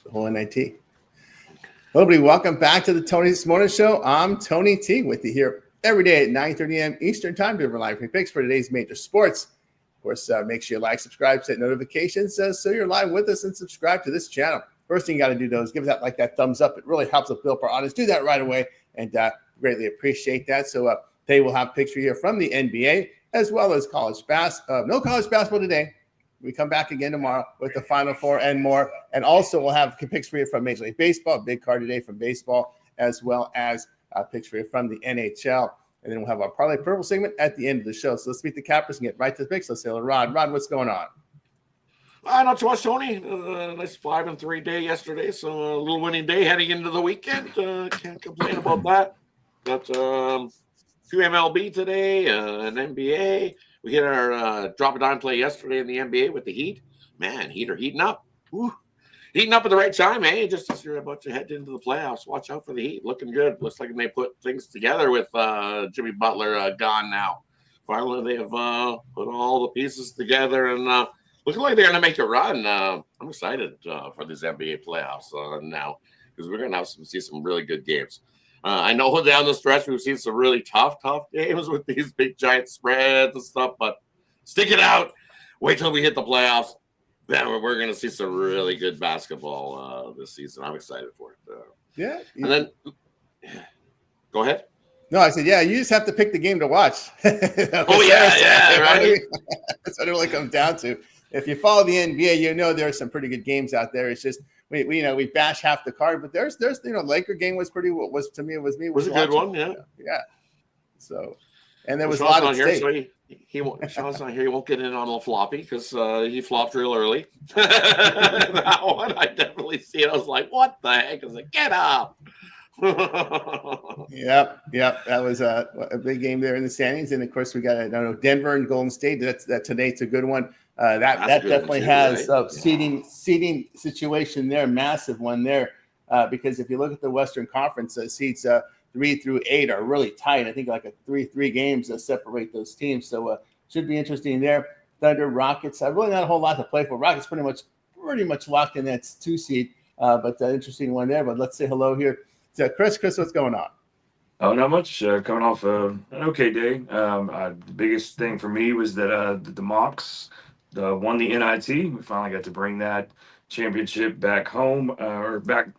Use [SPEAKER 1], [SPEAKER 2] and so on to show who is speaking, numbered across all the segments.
[SPEAKER 1] the whole NIT. Hello, everybody. Welcome back to the Tony This Morning Show. I'm Tony T with you here every day at 9:30 a.m. Eastern Time to live picks for today's major sports. Of course, make sure you like, subscribe, set notifications so you're live with us, and subscribe to this channel. First thing you got to do, though, is give that thumbs up. It really helps us build our audience. Do that right away, and greatly appreciate that. So they will have a picture here from the NBA as well as college basketball. No college basketball today. We come back again tomorrow with the Final Four and more. And also we'll have picks for you from Major League Baseball, big card today from baseball, as well as picks for you from the NHL. And then we'll have our Parlay Purple segment at the end of the show. So let's meet the cappers and get right to the picks. Let's say hello, Rod. Rod, what's going on?
[SPEAKER 2] Not too much, Tony. Nice 5-3 day yesterday, so a little winning day heading into the weekend. Can't complain about that. Got few MLB today, an NBA. We hit our drop a dime play yesterday in the NBA with the Heat. Man, Heat are heating up. Woo. Heating up at the right time, eh? Just as you're about to head into the playoffs, watch out for the Heat. Looking good. Looks like they put things together with Jimmy Butler gone now. Finally, they have put all the pieces together and looking like they're going to make a run. I'm excited for these NBA playoffs now because we're going to see some really good games. I know down the stretch we've seen some really tough games with these big giant spreads and stuff, but stick it out. Wait till we hit the playoffs. Then we're going to see some really good basketball this season. I'm excited for it.
[SPEAKER 1] Yeah.
[SPEAKER 2] And then, go ahead.
[SPEAKER 1] No, I said, yeah, you just have to pick the game to watch.
[SPEAKER 2] Yeah, right?
[SPEAKER 1] That's what it really comes down to. If you follow the NBA, you know there are some pretty good games out there. It's just we bash half the card, but there's Laker game was a good
[SPEAKER 2] one, yeah.
[SPEAKER 1] So, and there was a lot of
[SPEAKER 2] here, so Sean's not here. He won't get in on the floppy because he flopped real early. That one I definitely see it. I was like, what the heck? I was like, get up.
[SPEAKER 1] Yep. That was a big game there in the standings, and of course we got Denver and Golden State. That tonight's a good one. That definitely has a seeding situation there, massive one there. Because if you look at the Western Conference, seeds 3 through 8 are really tight. I think like a 3 games that separate those teams. So should be interesting there. Thunder, Rockets. Really not a whole lot to play for. Rockets pretty much locked in that 2 seed. But interesting one there. But let's say hello here to Chris. Chris, what's going on?
[SPEAKER 3] Oh, not much. Coming off an okay day. The biggest thing for me was that the Mocs won the NIT. We finally got to bring that championship back home,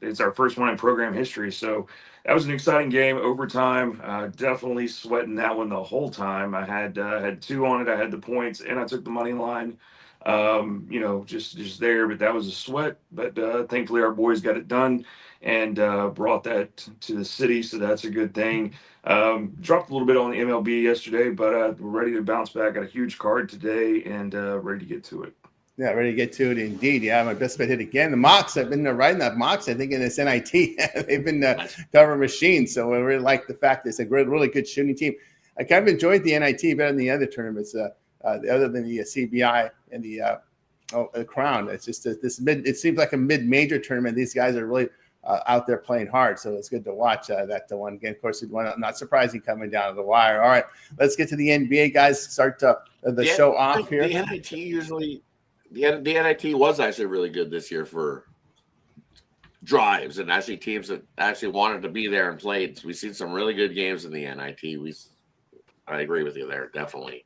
[SPEAKER 3] it's our first one in program history. So that was an exciting game. Overtime, definitely sweating that one the whole time. I had 2 on it. I had the points and I took the money line. Just there, but that was a sweat. But thankfully our boys got it done and brought that to the city. So that's a good thing. Dropped a little bit on the MLB yesterday, but we're ready to bounce back. Got a huge card today and ready to get to it.
[SPEAKER 1] Yeah, ready to get to it indeed. Yeah, my best bet hit again. The Mocs, I've been riding that Mocs, I think, in this NIT. They've been cover machines. So I really like the fact that it's a really good shooting team. I kind of enjoyed the NIT better than the other tournaments, other than the CBI and the Crown. It's just it seems like a mid-major tournament. These guys are really out there playing hard. So it's good to watch that one again. Of course, not surprising coming down to the wire. All right, let's get to the NBA, guys. Start the show off here.
[SPEAKER 2] The NIT usually – the NIT was actually really good this year for drives and actually teams that actually wanted to be there and played. We've seen some really good games in the NIT. I agree with you there, definitely.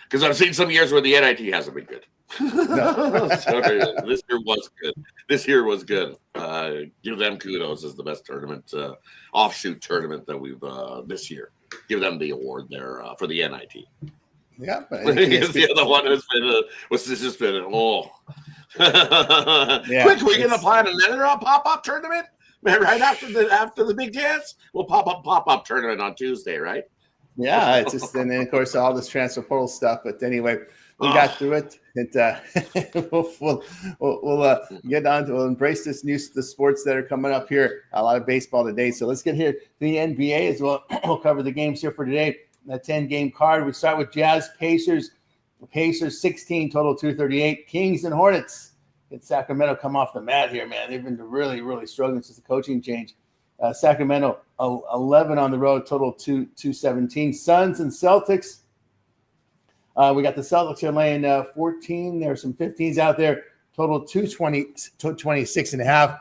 [SPEAKER 2] Because I've seen some years where the NIT hasn't been good. No. So this year was good. This year was good. Give them kudos as the best tournament, offshoot tournament that we've this year. Give them the award there for the NIT.
[SPEAKER 1] Yeah, but
[SPEAKER 2] the other one has been yeah. Quick, we gonna plan another pop-up tournament right after the big dance. We'll pop-up tournament on Tuesday, right?
[SPEAKER 1] Yeah, it's just and then of course all this transfer portal stuff. But anyway, we got through it. And we'll get on to embrace the sports that are coming up here. A lot of baseball today. So let's get here to the NBA as well. We'll cover the games here for today. A 10-game card. We start with Jazz, Pacers. Pacers 16, total 238. Kings and Hornets. And Sacramento come off the mat here, man. They've been really, really struggling since the coaching change. Sacramento 11 on the road, total 217. Suns and Celtics. We got the Celtics here laying 14. There's some 15s out there. Total 226.5.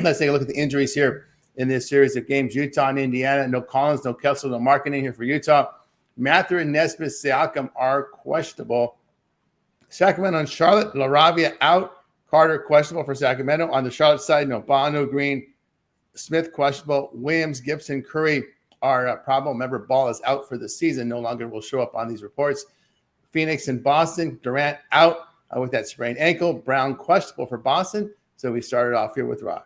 [SPEAKER 1] Let's take a look at the injuries here in this series of games. Utah and Indiana. No Collins, no Kessler, no Markin in here for Utah. Mather and Nesbitt Siakam are questionable. Sacramento and Charlotte. LaRavia out. Carter questionable for Sacramento. On the Charlotte side, no Bond, no Green. Smith questionable. Williams, Gibson, Curry are probable. Remember, Ball is out for the season. No longer will show up on these reports. Phoenix and Boston. Durant out with that sprained ankle. Brown questionable for Boston. So we started off here with Rod.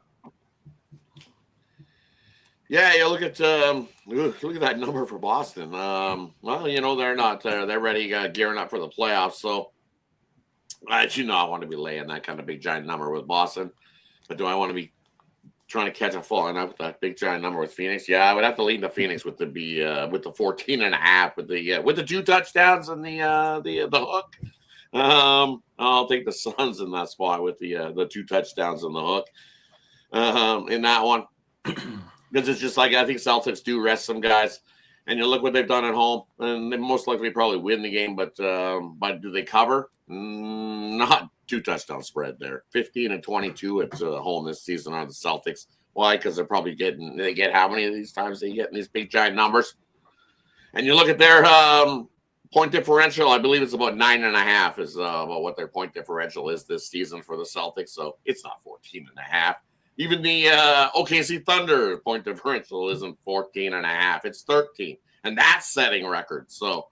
[SPEAKER 2] Yeah, look at that number for Boston. Well, they're not they're ready, gearing up for the playoffs. So I do not want to be laying that kind of big giant number with Boston. But do I want to be trying to catch a fall enough with that big giant number with Phoenix? Yeah, I would have to lean the Phoenix with the 14.5 with the 2 touchdowns and the hook. I'll take the Suns in that spot with the 2 touchdowns and the hook in that one. Because it's just like, I think Celtics do rest some guys, and you look what they've done at home, and they most likely probably win the game, but do they cover? Not 2 touchdown spread there. 15 and 22 at home this season are the Celtics. Why? Because they're probably they get how many of these times they get in these big giant numbers? And you look at their point differential, I believe it's about 9.5 is about what their point differential is this season for the Celtics. So it's not 14.5. Even the OKC Thunder point differential isn't 14.5. It's 13. And that's setting records. So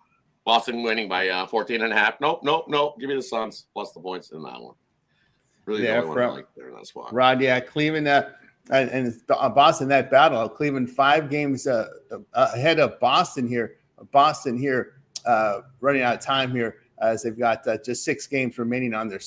[SPEAKER 2] Boston winning by 14.5. Nope. Give me the Suns plus the points in that one. Really the only one I like there in that spot.
[SPEAKER 1] Rod, yeah, Cleveland and Boston, that battle. Cleveland 5 games ahead of Boston here. Boston here running out of time here as they've got just 6 games remaining on their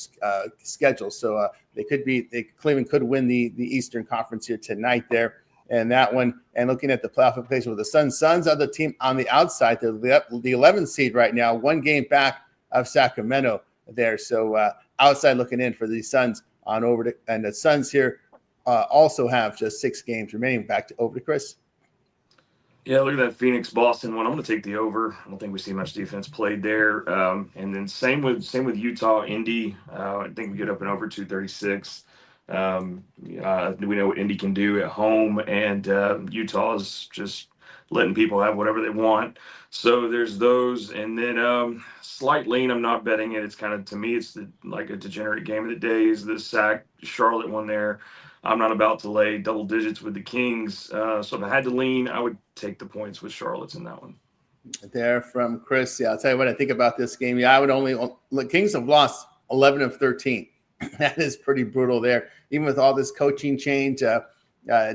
[SPEAKER 1] schedule. So Cleveland could win the Eastern Conference here tonight there. And that one, and looking at the playoff implication with the Suns are the team on the outside. They're the 11th seed right now, 1 game back of Sacramento there. So outside looking in for the Suns on over to, and the Suns here also have just 6 games remaining. Back over to Chris.
[SPEAKER 3] Yeah, look at that Phoenix-Boston one. I'm going to take the over. I don't think we see much defense played there. And then same with Utah, Indy. I think we get up and over 236. We know what Indy can do at home, and Utah is just letting people have whatever they want. So there's those. And then slight lean, I'm not betting it. It's kind of, to me, it's like a degenerate game of the day is the Charlotte one there. I'm not about to lay double digits with the Kings. So if I had to lean, I would take the points with Charlotte's in that one.
[SPEAKER 1] There from Chris. Yeah, I'll tell you what I think about this game. Yeah, I would the Kings have lost 11 of 13. That is pretty brutal there. Even with all this coaching change, it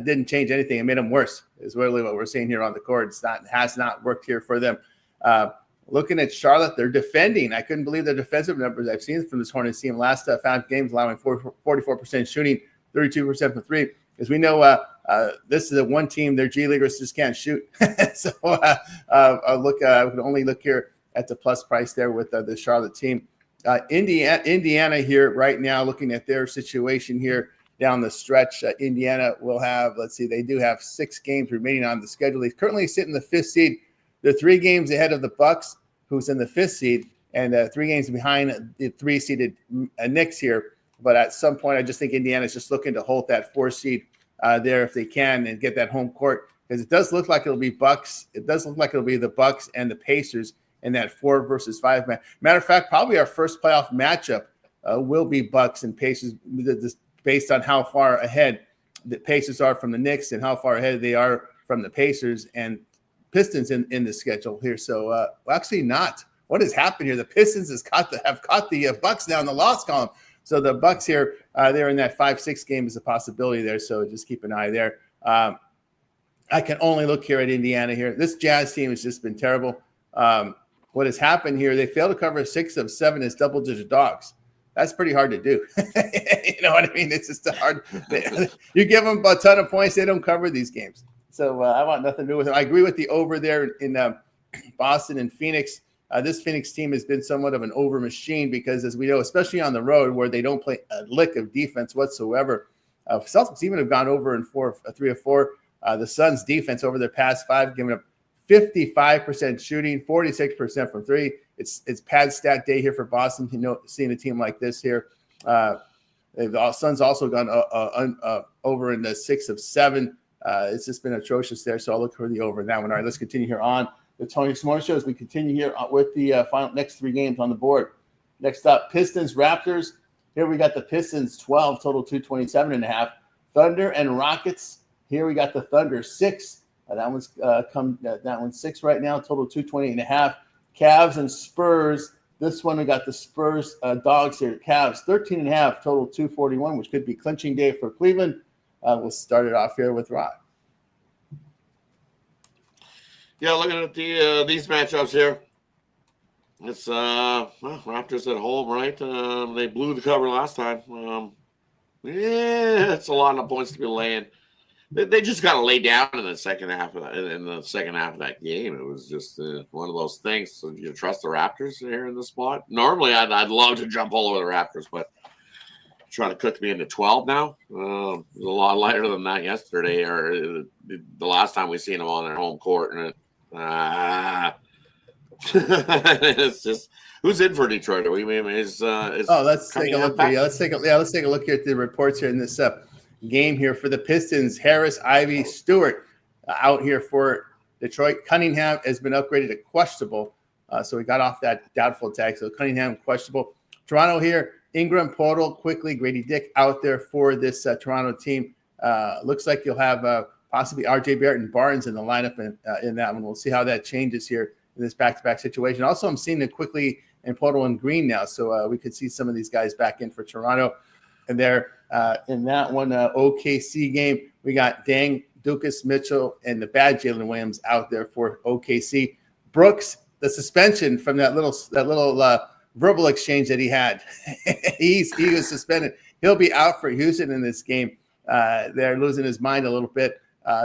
[SPEAKER 1] didn't change anything. It made them worse, is really what we're seeing here on the court. Has not worked here for them. Looking at Charlotte, they're defending. I couldn't believe the defensive numbers I've seen from this Hornets team. Last 5 games, allowing 44% shooting, 32% from 3. As we know, this is the one team their G Leaguers just can't shoot. So I would only look here at the plus price there with the Charlotte team. Indiana here right now, looking at their situation here down the stretch. Indiana will have, they do have 6 games remaining on the schedule. They currently sit in the 5th seed. They're 3 games ahead of the Bucks, who's in the 5th seed, and 3 games behind the 3-seeded Knicks here. But at some point, I just think Indiana's just looking to hold that 4 seed there if they can and get that home court, because it does look like it'll be Bucks. It does look like it'll be the Bucks and the Pacers in that 4 versus 5 match. Matter of fact, probably our first playoff matchup will be Bucks and Pacers, based on how far ahead the Pacers are from the Knicks and how far ahead they are from the Pacers and Pistons in the schedule here. So actually not. What has happened here? The Pistons have caught the Bucks now in the loss column. So the Bucks here, they're in that 5-6 game is a possibility there. So just keep an eye there. I can only look here at Indiana here. This Jazz team has just been terrible. What has happened here, they failed to cover 6 of 7 as double-digit dogs. That's pretty hard to do. You know what I mean? It's just hard. You give them a ton of points, they don't cover these games. So I want nothing to do with it. I agree with the over there in Boston and Phoenix. This Phoenix team has been somewhat of an over machine because, as we know, especially on the road where they don't play a lick of defense whatsoever, Celtics even have gone over in 3 or 4. The Suns' defense over their past 5, giving up 55% shooting, 46% from 3. It's pad stat day here for Boston. Seeing a team like this here. The Suns also gone over in the 6 of 7. It's just been atrocious there, so I'll look for the over in that one. All right, let's continue here on the Tony Morning Show as we continue here with the final next 3 games on the board. Next up, Pistons, Raptors. Here we got the Pistons 12, total 227.5. Thunder and Rockets. Here we got the Thunder 6. That one's 6 right now, total 228.5. Cavs and Spurs. This one we got the Spurs dogs here. Cavs 13.5, total 241, which could be clinching day for Cleveland. We'll start it off here with Rod.
[SPEAKER 2] Yeah, looking at these matchups here, it's Raptors at home, right? They blew the cover last time. It's a lot of points to be laying. They just got to lay down in the second half of that game. It was just one of those things. So do you trust the Raptors here in this spot? Normally, I'd love to jump all over the Raptors, but trying to cook me into 12 now. It was a lot lighter than that yesterday, or the last time we seen them on their home court, and it's just who's in for Detroit? Let's
[SPEAKER 1] take a look. Let's take a look here at the reports here in this game here for the Pistons. Harris, Ivy, Stewart out here for Detroit. Cunningham has been upgraded to questionable, so we got off that doubtful tag. So Cunningham questionable. Toronto here. Ingram, Portal, quickly, Grady Dick out there for this Toronto team. Looks like you'll have possibly R.J. Barrett and Barnes in the lineup in that one. We'll see how that changes here in this back-to-back situation. Also, I'm seeing it quickly in Portal and Green now, so we could see some of these guys back in for Toronto. And there in that one OKC game, we got Dang, Dukas, Mitchell, and the bad Jalen Williams out there for OKC. Brooks, the suspension from that little verbal exchange that he had. he was suspended. He'll be out for Houston in this game. They're losing his mind a little bit.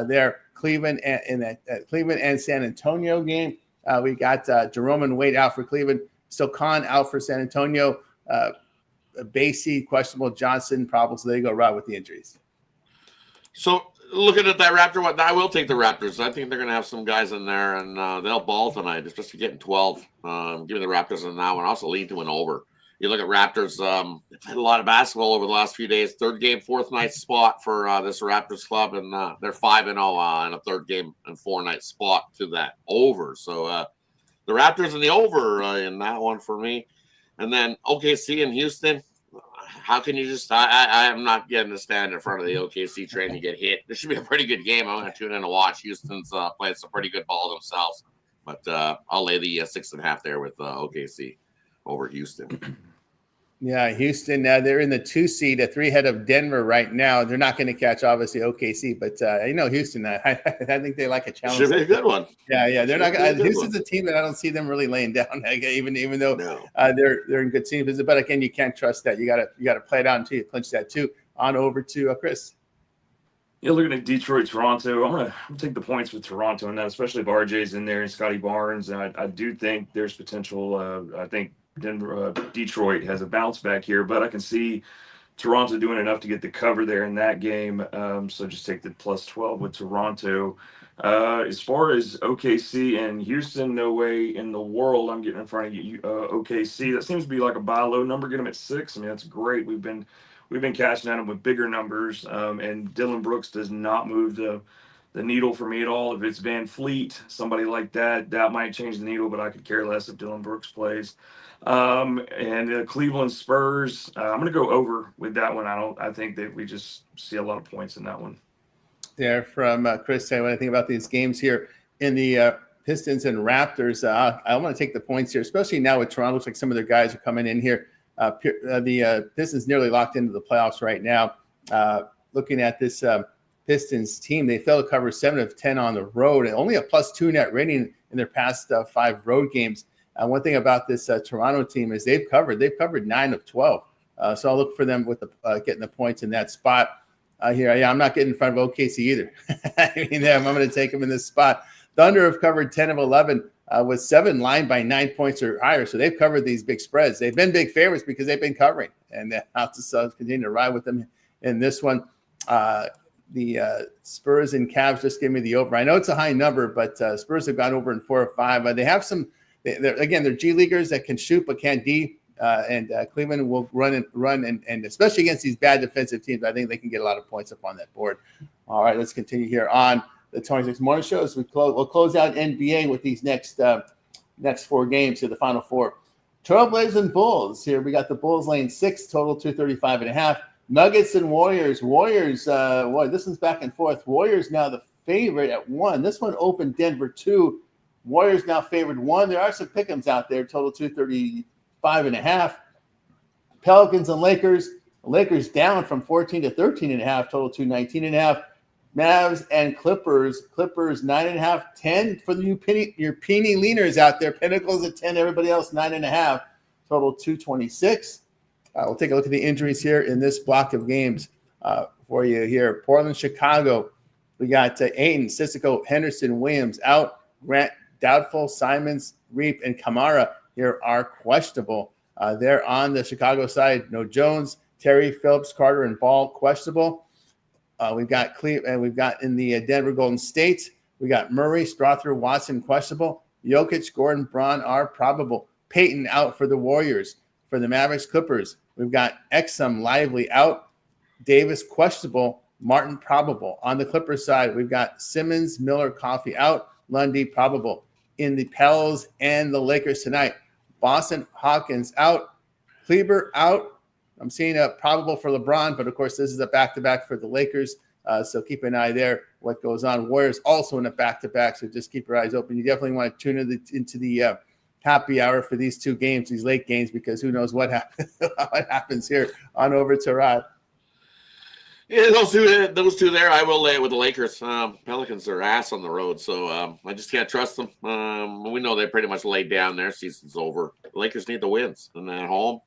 [SPEAKER 1] There, Cleveland and San Antonio game. We got Jerome and Wade out for Cleveland. So Khan out for San Antonio. Basie, questionable. Johnson, probable. So they go right with the injuries.
[SPEAKER 2] So looking at that Raptor one, I will take the Raptors. I think they're going to have some guys in there, and they'll ball tonight, especially getting 12. Give me the Raptors in that one. Also lead to an over. You look at Raptors, they've had a lot of basketball over the last few days. Third game, fourth night spot for this Raptors club, and they're 5-0 in a third game and 4-night spot to that over. So the Raptors in the over in that one for me. And then OKC and Houston. How can you just? I am not getting to stand in front of the OKC train and get hit. This should be a pretty good game. I'm going to tune in to watch. Houston's playing some pretty good ball themselves, but I'll lay the 6.5 there with OKC over Houston.
[SPEAKER 1] Yeah, Houston. They're in the 2 seed, a 3 ahead of Denver right now. They're not going to catch obviously OKC, but Houston. I think they like a challenge.
[SPEAKER 2] Should be a good one.
[SPEAKER 1] Yeah. They're not. Houston's a team that I don't see them really laying down. Even though they're in good team position, but again, you can't trust that. You got to play it out until you clinch that too. On over to Chris.
[SPEAKER 3] Yeah, looking at Detroit, Toronto, I'm gonna take the points with Toronto, and that especially if RJ's in there and Scotty Barnes. And I do think there's potential. I think Detroit has a bounce back here, but I can see Toronto doing enough to get the cover there in that game. So just take the plus 12 with Toronto. As far as OKC and Houston, no way in the world I'm getting in front of you. OKC, that seems to be like a buy low number. Get them at 6. I mean, that's great. We've been cashing at them with bigger numbers, and Dylan Brooks does not move the needle for me at all. If it's Van Fleet, somebody like that might change the needle, but I could care less if Dylan Brooks plays. And Cleveland Spurs, I'm going to go over with that one. I think that we just see a lot of points in that one.
[SPEAKER 1] There from Chris saying what I think about these games here in the Pistons and Raptors. I want to take the points here, especially now with Toronto. Looks like some of their guys are coming in here. The Pistons nearly locked into the playoffs right now. Looking at this Pistons team, they failed to cover 7 of 10 on the road and only a +2 net rating in their past 5 road games. One thing about this Toronto team is they've covered 9 of 12. So I'll look for them with getting the points in that spot here. Yeah, I'm not getting in front of OKC either. I'm going to take them in this spot. Thunder have covered 10 of 11 with 7 lined by 9 points or higher. So they've covered these big spreads. They've been big favorites because they've been covering, and I'll just continue to ride with them in this one. The Spurs and Cavs just give me the over. I know it's a high number, but Spurs have gone over in 4 or 5. They have some. They're G leaguers that can shoot but can't and Cleveland will run, and especially against these bad defensive teams, I think they can get a lot of points up on that board. All right, let's continue here on the 26 Morning Show. As we'll close out NBA with these next 4 games to the Final Four. Trailblazers and Bulls. Here we got the Bulls laying 6, total 235.5. Nuggets and Warriors. This one's back and forth. Warriors now the favorite at 1. This one opened Denver 2. Warriors now favored 1. There are some pick'ems out there, total 235.5. Pelicans and Lakers. Lakers down from 14 to 13.5, total 219.5. Mavs and Clippers. Clippers 9.5, 10 for your penny leaners out there. Pinnacles at 10, everybody else 9.5, total 226. We'll take a look at the injuries here in this block of games for you here. Portland, Chicago. We got Ayton, Sissoko, Henderson, Williams out. Grant doubtful. Simons, Reap, and Kamara here are questionable. They're on the Chicago side. No Jones, Terry, Phillips, Carter, and Ball questionable. We've got in the Denver Golden State. We got Murray, Strother, Watson questionable. Jokic, Gordon, Braun are probable. Peyton out for the Warriors. For the Mavericks, Clippers, we've got Exum, Lively out. Davis questionable. Martin probable. On the Clippers side, we've got Simmons, Miller, Coffee out. Lundy probable. In the Pels and the Lakers tonight, Boston, Hawkins out. Kleber out. I'm seeing a probable for LeBron, but of course this is a back-to-back for the Lakers, so keep an eye there what goes on. Warriors also in a back-to-back, so just keep your eyes open. You definitely want to tune into the happy hour for these 2 games, these late games, because who knows what happens here. On over to Rod.
[SPEAKER 2] Yeah, those two there, I will lay with the Lakers. Pelicans are ass on the road, so I just can't trust them. We know they pretty much laid down. Their season's over. The Lakers need the wins, and at home,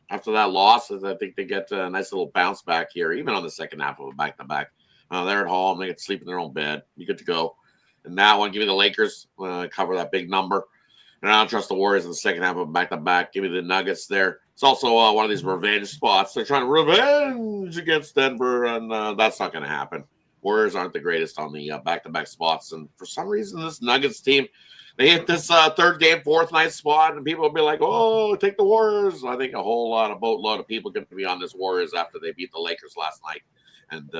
[SPEAKER 2] after that loss, I think they get a nice little bounce back here, even on the second half of a back-to-back. They're at home. They get to sleep in their own bed. You good to go. And that one, give me the Lakers, cover that big number. And I don't trust the Warriors in the second half of a back-to-back. Give me the Nuggets there. It's also one of these revenge spots. They're trying to revenge against Denver, and that's not going to happen. Warriors aren't the greatest on the back-to-back spots. And for some reason, this Nuggets team, they hit this third game, fourth night spot, and people will be like, oh, take the Warriors. I think a boatload of people are going to be on this Warriors after they beat the Lakers last night. And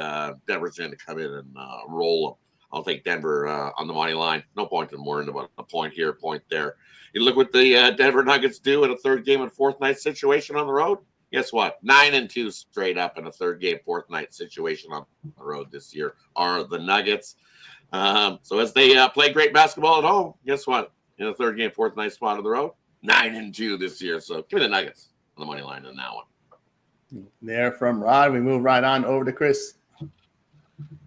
[SPEAKER 2] Denver's going to come in and roll them. I'll take Denver on the money line. No point in worrying about a point here, point there. You look what the Denver Nuggets do in a third game and fourth night situation on the road. Guess what? 9-2 straight up in a third game, fourth night situation on the road this year are the Nuggets. So as they play great basketball at home, guess what? In a third game, fourth night spot on the road, 9-2 this year. So give me the Nuggets on the money line in that one.
[SPEAKER 1] There from Rod, we move right on over to Chris.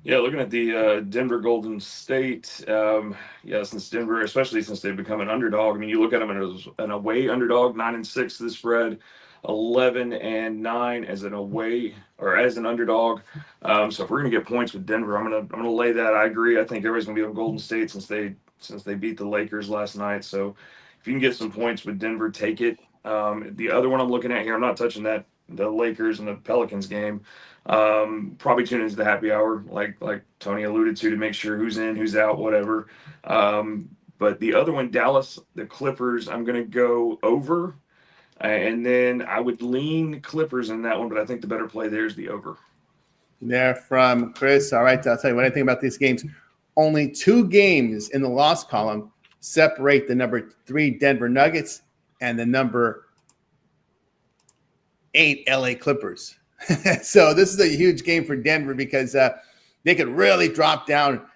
[SPEAKER 3] Yeah, looking at the Denver Golden State, since Denver, especially since they've become an underdog. I mean, you look at them as an away underdog, 9-6 this spread, 11-9 as an away or as an underdog. So if we're gonna get points with Denver, I'm gonna lay that. I agree. I think everybody's gonna be on Golden State since they beat the Lakers last night. So if you can get some points with Denver, take it. The other one I'm looking at here, I'm not touching that. The Lakers and the Pelicans game. Probably tune into the happy hour, like Tony alluded to make sure who's in, who's out, whatever. But the other one, Dallas, the Clippers, I'm going to go over. And then I would lean Clippers in that one, but I think the better play there is the over.
[SPEAKER 1] There from Chris. All right, I'll tell you what I think about these games. Only 2 games in the loss column separate the number 3 Denver Nuggets and the number 8 LA Clippers. So this is a huge game for Denver because they could really drop down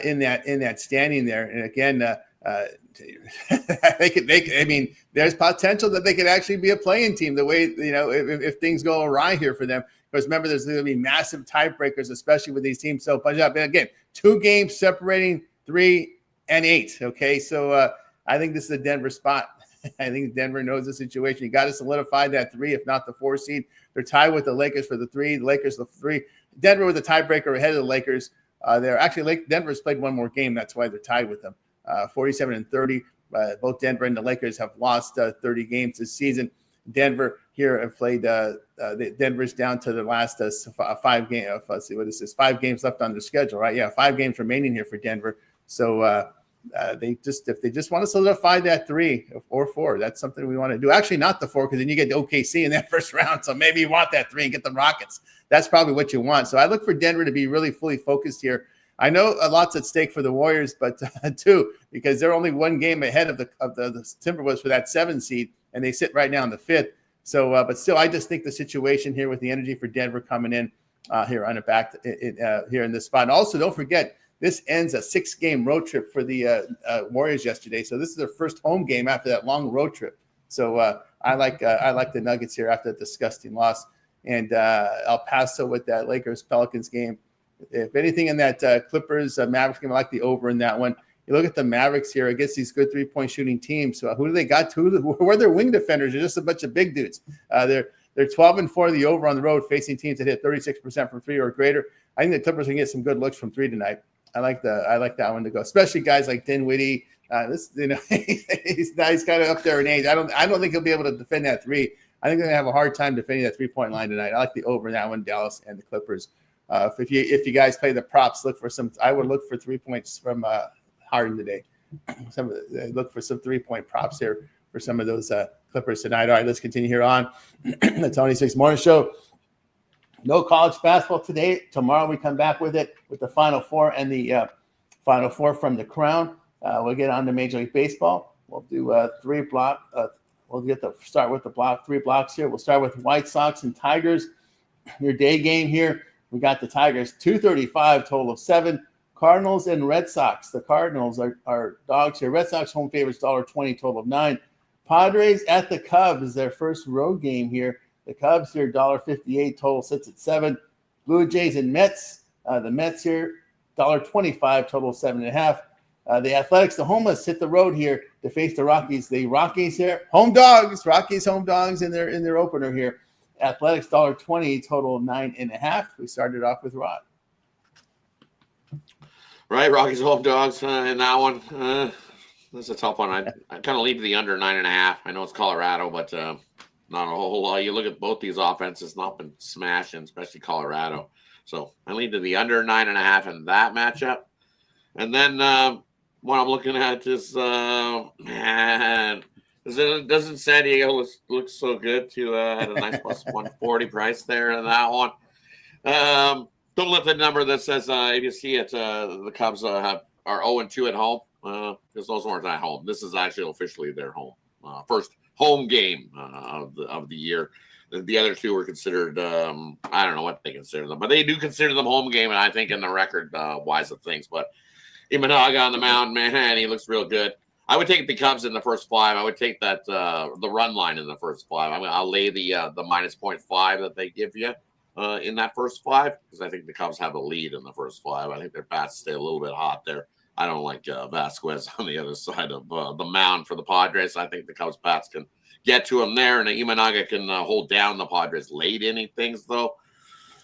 [SPEAKER 1] in that standing there. And again, there's potential that they could actually be a playing team the way, if things go awry here for them. Because remember, there's going to be massive tiebreakers, especially with these teams. So punch up. And again, 2 games separating 3 and 8. Okay, so I think this is a Denver spot. I think Denver knows the situation. You got to solidify that 3, if not the 4 seed. They're tied with the Lakers for the 3. The Lakers the 3. Denver with a tiebreaker ahead of the Lakers. Denver's played one more game. That's why they're tied with them. 47-30. Both Denver and the Lakers have lost 30 games this season. Denver here have played. Denver's down to the last 5 games. Let's see, what is this? 5 games left on the schedule, right? Yeah, 5 games remaining here for Denver. So if they just want to solidify that 3 or 4, that's something we want to do. Actually, not the 4, because then you get the OKC in that first round. So maybe you want that 3 and get the Rockets. That's probably what you want. So I look for Denver to be really fully focused here. I know a lot's at stake for the Warriors, but too, because they're only one game ahead of the Timberwolves for that 7 seed, and they sit right now in the 5th. So, but still, I just think the situation here with the energy for Denver coming in here on the back here in this spot. And also, don't forget, this ends a 6-game road trip for the Warriors yesterday. So this is their first home game after that long road trip. So I like the Nuggets here after that disgusting loss. And El Paso with that Lakers-Pelicans game. If anything in that Clippers-Mavericks game, I like the over in that one. You look at the Mavericks here against these good 3-point shooting teams. So who do they got? Who are their wing defenders? They're just a bunch of big dudes. They're 12-4 the over on the road, facing teams that hit 36% from 3 or greater. I think the Clippers can get some good looks from 3 tonight. I like that one to go, especially guys like Dinwiddie. He's kind of up there in age. I don't think he'll be able to defend that 3. I think they're gonna have a hard time defending that 3-point line tonight. I like the over in that one, Dallas and the Clippers. If you guys play the props, look for some. I would look for 3 points from Harden today. Look for some 3-point props here for some of those Clippers tonight. All right, let's continue here on the Tony Six Morning Show. No college basketball today. Tomorrow we come back with it with the Final Four and the Final Four from the Crown. We'll get on to Major League Baseball. We'll do 3 block. We'll start with the block 3 blocks here. We'll start with White Sox and Tigers. Your day game here. We got the Tigers 235, total of 7. Cardinals and Red Sox. The Cardinals are dogs here. Red Sox home favorites $1.20, total of 9. Padres at the Cubs, their first road game here. The Cubs here $1.58, total sits at 7. Blue Jays and Mets. The Mets here $1.25, total 7.5. The Athletics, the homeless, hit the road here to face the Rockies. The Rockies here, home dogs. Rockies home dogs in their opener here. Athletics $1.20, total 9.5. We started off with Rod.
[SPEAKER 2] Right, Rockies home dogs in that one. This is a tough one. I kind of leave the under 9.5. I know it's Colorado, but not a whole lot. You look at both these offenses, not been smashing, especially Colorado. So I lean to the under 9.5 in that matchup. And then what I'm looking at is, man, doesn't San Diego look so good to at a nice plus 140 price there in that one? Don't let the number that says if you see it, the Cubs are 0-2 at home, because those weren't at home. This is actually officially their home first home game of the year. The other 2 were considered, I don't know what they consider them, but they do consider them home game, and I think in the record wise of things. But Imanaga on the mound, man, he looks real good. I would take the Cubs in the first 5. I would take that the run line in the first 5. I'll lay the minus 0.5 that they give you in that first 5, because I think the Cubs have a lead in the first 5. I think their bats stay a little bit hot there. I don't like Vasquez on the other side of the mound for the Padres. I think the Cubs bats can get to him there, and Imanaga can hold down the Padres late inning things, though.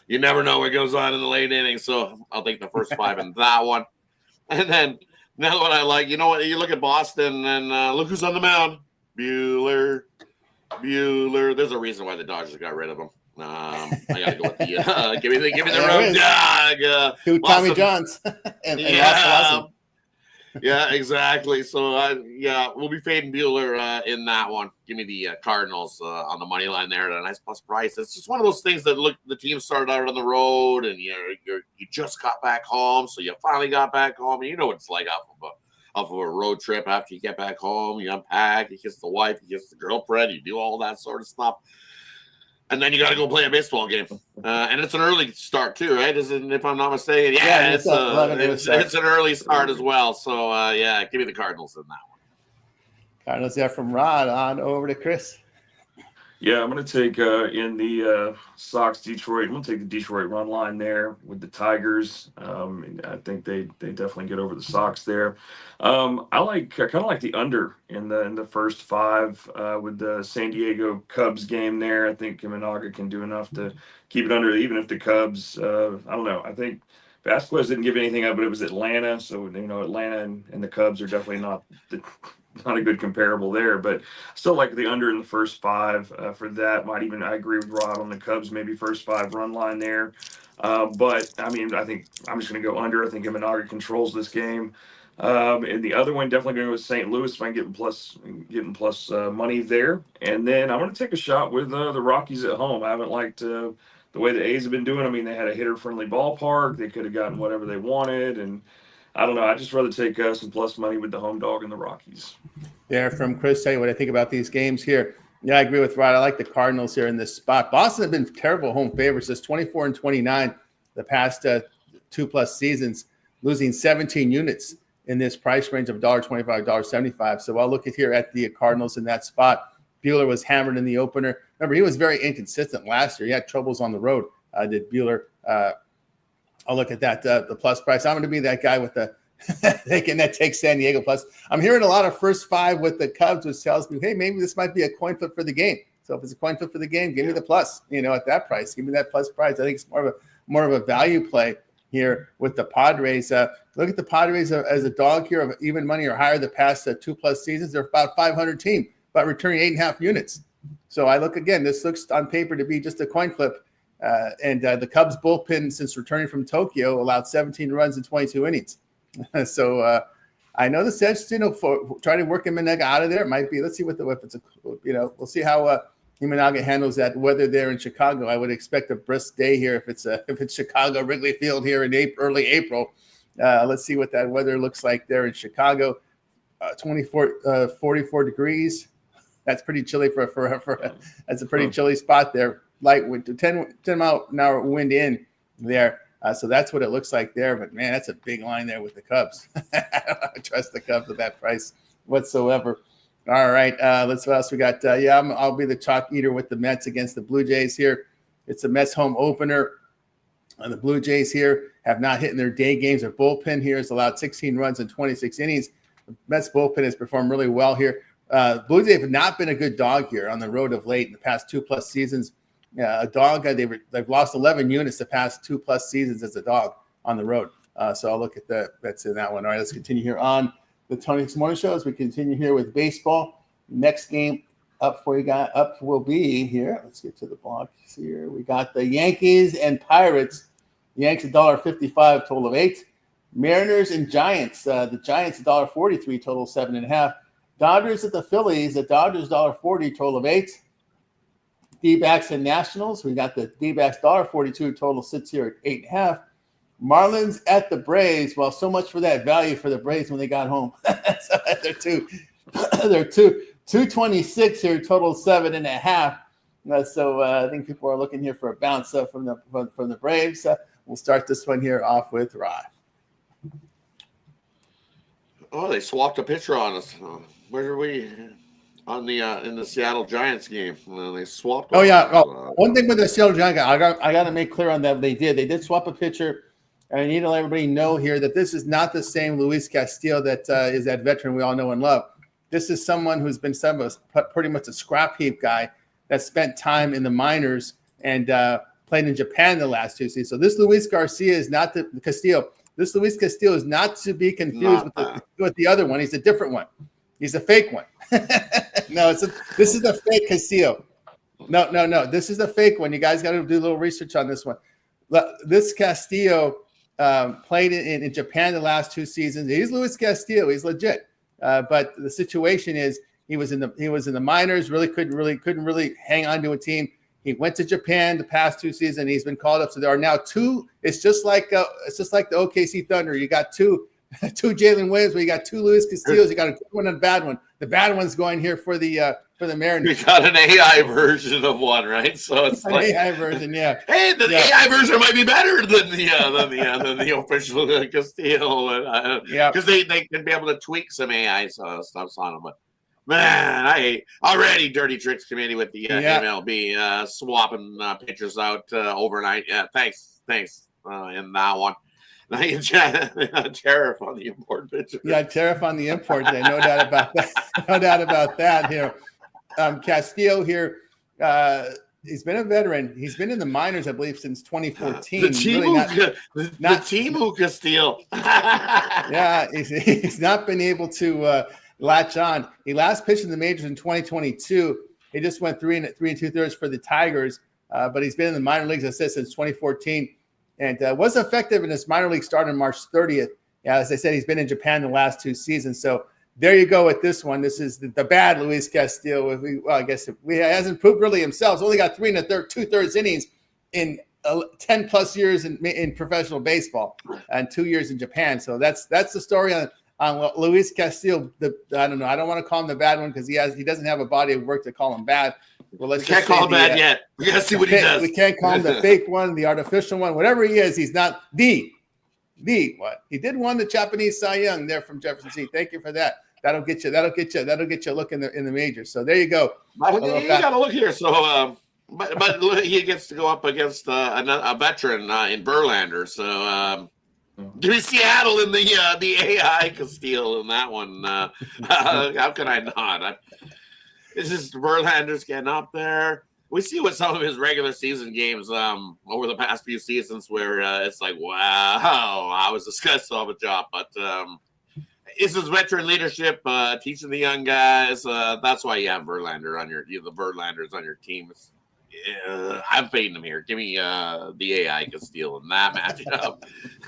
[SPEAKER 2] You never know what goes on in the late innings, so I'll take the first 5 in that one. And then another one I like, you know what? You look at Boston, and look who's on the mound. Bueller. There's a reason why the Dodgers got rid of him. I gotta go with the give me the road dog.
[SPEAKER 1] Tommy Johns and
[SPEAKER 2] yeah, exactly. So we'll be fading Bueller in that one. Give me the Cardinals on the money line there at a nice plus price. It's just one of those things that the team started out on the road, and you just got back home, so you finally got back home, and you know what it's like off of a road trip. After you get back home, you unpack, you kiss the wife, you kiss the girlfriend, you do all that sort of stuff. And then you got to go play a baseball game, and it's an early start too, right? Isn't, if I'm not mistaken? Yeah, it's an early start as well. So give me the Cardinals in that one.
[SPEAKER 1] Cardinals there from Rod on over to Chris.
[SPEAKER 3] Yeah, I'm going to take in the Sox Detroit. I'm going to take the Detroit run line there with the Tigers. I think they definitely get over the Sox there. I kind of like the under in the first 5 with the San Diego Cubs game there. I think Imanaga can do enough to keep it under, even if the Cubs. I don't know. I think Vasquez didn't give anything up, but it was Atlanta, so Atlanta and the Cubs are definitely not a good comparable there, but still like the under in the first 5 for that. I agree with Rod on the Cubs, maybe first 5 run line there. But I think I'm just going to go under. I think Imanaga controls this game. And the other one definitely going with St. Louis if I'm getting plus money there. And then I'm going to take a shot with the Rockies at home. I haven't liked the way the A's have been doing. I mean, they had a hitter-friendly ballpark. They could have gotten whatever they wanted, and I don't know. I'd just rather take some plus money with the home dog and the Rockies.
[SPEAKER 1] There from Chris, tell you what I think about these games here. Yeah, I agree with Rod. I like the Cardinals here in this spot. Boston have been terrible home favorites. It's 24-29 the past 2+ seasons, losing 17 units in this price range of $1.25, $1.75. So I'll look at here at the Cardinals in that spot. Buehler was hammered in the opener. Remember, he was very inconsistent last year. He had troubles on the road, did Buehler. I'll look at that, the plus price. I'm going to be that guy with the thinking that takes San Diego plus. I'm hearing a lot of first five with the Cubs, which tells me, hey, maybe this might be a coin flip for the game. So if it's a coin flip for the game, give me the plus, at that price. Give me that plus price. I think it's more of a value play here with the Padres. Look at the Padres as a dog here of even money or higher the past 2+ seasons. They're about 500 team, but returning 8.5 units. So I look again, this looks on paper to be just a coin flip. And the Cubs bullpen, since returning from Tokyo, allowed 17 runs in 22 innings. So I know the Sens, for trying to work Imanaga out of there. It might be. Let's see what if it's we'll see how Imanaga handles that weather there in Chicago. I would expect a brisk day here if it's Chicago Wrigley Field here in early April. Let's see what that weather looks like there in Chicago. 44 degrees. That's pretty chilly that's a pretty chilly spot there. Light wind, 10 mile an hour wind in there. So that's what it looks like there. But, man, that's a big line there with the Cubs. I don't trust the Cubs at that price whatsoever. All right, let's what else we got. I'll be the chalk eater with the Mets against the Blue Jays here. It's a Mets home opener. The Blue Jays here have not hit in their day games. Their bullpen here has allowed 16 runs in 26 innings. The Mets bullpen has performed really well here. Blue Jays have not been a good dog here on the road of late in the past 2+ seasons. A dog, they've lost 11 units the past 2+ seasons as a dog on the road. So I'll look at that's in that one. All right, let's continue here on the Tony This Morning Show as we continue here with baseball. Next game up will be here. Let's get to the blocks here. We got the Yankees and Pirates. Yankees $1.55, total of 8. Mariners and Giants. The Giants $1.43, total 7.5. Dodgers at the Phillies. The Dodgers $1.40, total of 8. D-backs and Nationals. We got the D-backs $1.42, total sits here at 8.5. Marlins at the Braves. Well, so much for that value for the Braves when they got home. So they're 226 here, total 7.5. So I think people are looking here for a bounce from the Braves. We'll start this one here off with Rod.
[SPEAKER 2] Oh, they swapped a pitcher on us. Where are we? On the in the Seattle Giants game, they swapped.
[SPEAKER 1] Oh yeah. One thing with the Seattle Giants, I got to make clear on that they did swap a pitcher, and I need to let everybody know here that this is not the same Luis Castillo that is that veteran we all know and love. This is someone who's been pretty much a scrap heap guy that spent time in the minors and played in Japan the last 2 seasons. So this Luis Garcia is not the Castillo. This Luis Castillo is not to be confused with the other one. He's a different one. He's a fake one. No, this is the fake Castillo. No. This is the fake one. You guys got to do a little research on this one. This Castillo played in Japan the last 2 seasons. He's Luis Castillo. He's legit. But the situation is he was in the minors. Really couldn't hang on to a team. He went to Japan the past 2 seasons. He's been called up. So there are now 2. It's just like the OKC Thunder. You got 2 Jalen Williams, but you got 2 Luis Castillos. You got a good one and a bad one. The bad one's going here for the Mariners.
[SPEAKER 2] We got an AI version of one, right? So it's
[SPEAKER 1] an AI version, yeah.
[SPEAKER 2] Hey, the AI version might be better than the official Castillo, because they can be able to tweak some AI stuff on them. But man, I hate already Dirty Tricks Committee with the MLB swapping pitchers out overnight. Yeah, thanks in that one. Tariff on the import pitcher.
[SPEAKER 1] Yeah, tariff on the import. No doubt about that. No doubt about that here. Castillo here, he's been a veteran. He's been in the minors, I believe, since 2014.
[SPEAKER 2] The Timu Castillo.
[SPEAKER 1] Yeah, he's not been able to latch on. He last pitched in the majors in 2022. He just went 3 2/3 for the Tigers, but he's been in the minor leagues, as I said, since 2014. And was effective in his minor league start on March 30th Yeah, as I said, he's been in Japan the last 2 seasons. So there you go with this one. This is the bad Luis Castillo. Well, I guess he hasn't proved really himself. He's only got 3 2/3 innings in 10 plus years in professional baseball and 2 years in Japan. So that's the story on Luis Castillo. I don't know. I don't want to call him the bad one because he doesn't have a body of work to call him bad. Well,
[SPEAKER 2] we can't call him bad yet. We got to see what he does.
[SPEAKER 1] We can't call him the fake one, the artificial one, whatever he is. He's not the what he did won the Japanese Cy Young there from Jefferson City. Thank you for that. That'll get you a look in the majors. So there you go.
[SPEAKER 2] You got to look here. So, but he gets to go up against a veteran in Verlander. So give me Seattle in the AI Castillo in that one. How can I not? It's just Verlander's getting up there. We see what some of his regular season games over the past few seasons where it's like, wow, I was disgusted of a job. But it's his veteran leadership, teaching the young guys. That's why you have Verlander on the Verlanders on your team. I'm fading him here. Give me the AI Castillo in that matchup.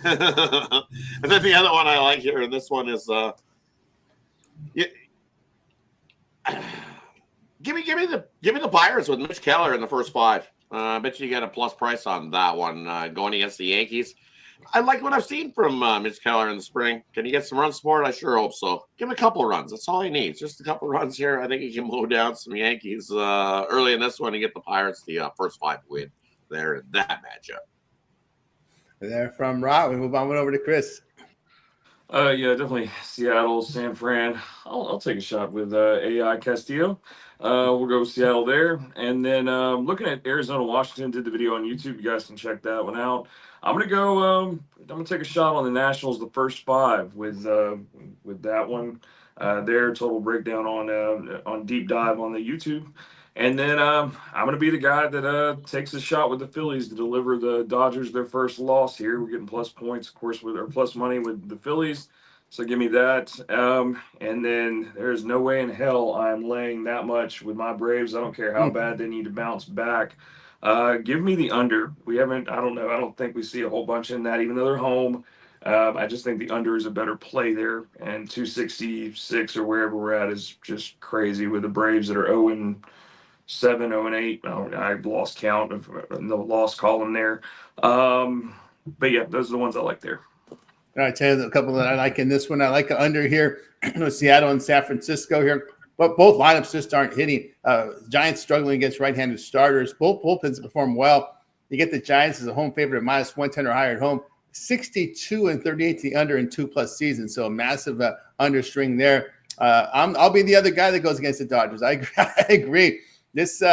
[SPEAKER 2] And then the other one I like here, and this one is Give me the Pirates with Mitch Keller in the first 5. I bet you get a plus price on that one going against the Yankees. I like what I've seen from Mitch Keller in the spring. Can he get some run support? I sure hope so. Give him a couple of runs. That's all he needs. Just a couple of runs here. I think he can mow down some Yankees early in this one and get the Pirates the first 5 win there in that matchup.
[SPEAKER 1] There from Rob. We move on over to Chris.
[SPEAKER 3] Yeah, definitely Seattle, San Fran. I'll take a shot with AI Castillo. We'll go with Seattle there. And then looking at Arizona, Washington, did the video on YouTube. You guys can check that one out. I'm gonna take a shot on the Nationals, the first 5 with that one. Their total breakdown on deep dive on the YouTube. And then I'm going to be the guy that takes a shot with the Phillies to deliver the Dodgers their first loss here. We're getting plus points, of course, or plus money with the Phillies. So give me that. And then there's no way in hell I'm laying that much with my Braves. I don't care how bad they need to bounce back. Give me the under. I don't think we see a whole bunch in that, even though they're home. I just think the under is a better play there. And 266 or wherever we're at is just crazy with the Braves that are 0-7, 0-8. I lost count in the loss column there. But yeah, those are the ones I like there.
[SPEAKER 1] All right, tell you a couple that I like in this one. I like the under here, Seattle and San Francisco here. But both lineups just aren't hitting. Giants struggling against right-handed starters. Both bullpens perform well. You get the Giants as a home favorite at minus 110 or higher at home. 62-38 the under in 2+ seasons. So a massive understring there. I'll be the other guy that goes against the Dodgers. I agree. This